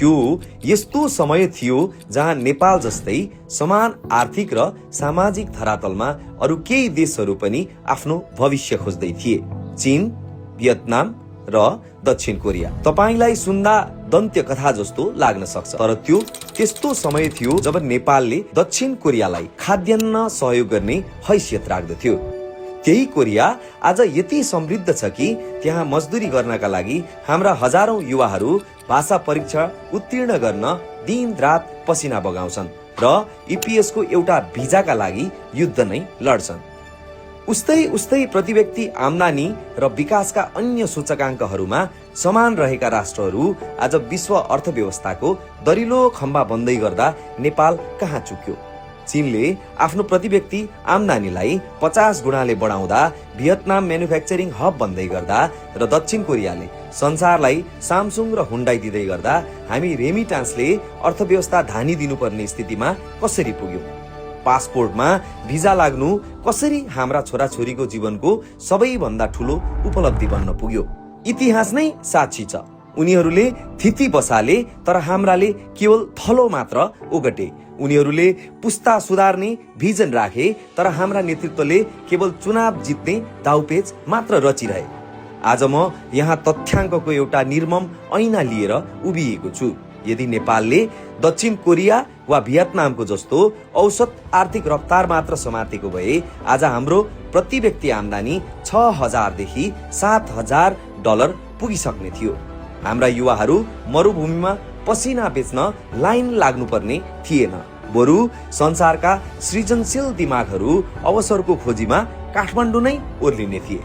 त्यो यस्तो समय थियो जहाँ नेपाल जस्तै समान आर्थिक र सामाजिक धरातलमा अरू केही देशहरू पनि आफ्नो भविष्य खोज्दै थिए। चीन, भियतनाम र दक्षिण कोरिया। तपाईलाई सुन्दा दन्त्य कथा जस्तो लाग्न सक्छ, तर त्यो त्यस्तो समय थियो जब नेपालले दक्षिण कोरियालाई खाद्यान्न सहयोग गर्ने हैसियत राख्दथ्यो। त्यही कोरिया आज यति समृद्ध छ कि त्यहाँ मजदुरी गर्नका लागि हाम्रा हजारौं युवाहरू भाषा परीक्षा उत्तीर्ण गर्न दिन रात पसिना बगाउँछन् र ईपीएस को एउटा भिजाका लागि युद्ध नै लड्छन्। उस्तै प्रति व्यक्ति आम्दानी र विकासका अन्य सूचकाङ्कहरूमा समान रहेका राष्ट्रहरू आज विश्व अर्थव्यवस्थाको दरिलो खम्बा बन्दै गर्दा नेपाल कहाँ चुक्यो? चीनले आफ्नो प्रति व्यक्ति आम्दानीलाई 50 गुणाले बढाउँदा भियतनाम म्यानुफ्याक्चरिङ हब बन्दै गर्दा र दक्षिण कोरियाले संसारलाई सामसुङ र हुन्डाई दिँदै गर्दा हामी रेमिटान्सले अर्थव्यवस्था धानी दिनुपर्ने स्थितिमा कसरी पुग्यौं? पासपोर्टमा भिजा लाग्नु कसरी हाम्रा छोराछोरीको जीवनको सबैभन्दा ठूलो उपलब्धि बन्न पुग्यो? इतिहास नै साक्षी छ। उनीहरूले थिति बसाले तर हाम्राले केवल थलो मात्र ओगटे। उनीहरूले पुस्ता सुधार्ने भिजन राखे तर हाम्रा नेतृत्वले केवल चुनाव जित्ने दाउपेच मात्र रचिरहे। आज म यहाँ तथ्याङ्कको एउटा निर्मम ऐना लिएर उभिएको छु। यदि नेपालले दक्षिण कोरिया वा भियतनामको जस्तो औसत आर्थिक रफ्तार मात्र समातेको भए आज हाम्रो प्रति व्यक्ति आम्दानी 6000 देखि 7000 डलर पुगिसक्ने थियो। हाम्रा युवाहरू मरुभूमिमा पसिना बेच्न लाइन लाग्नुपर्ने थिएन। बरु संसारका सृजनशील दिमागहरू अवसरको खोजीमा काठमाडौँ नै ओर्लिने थिए।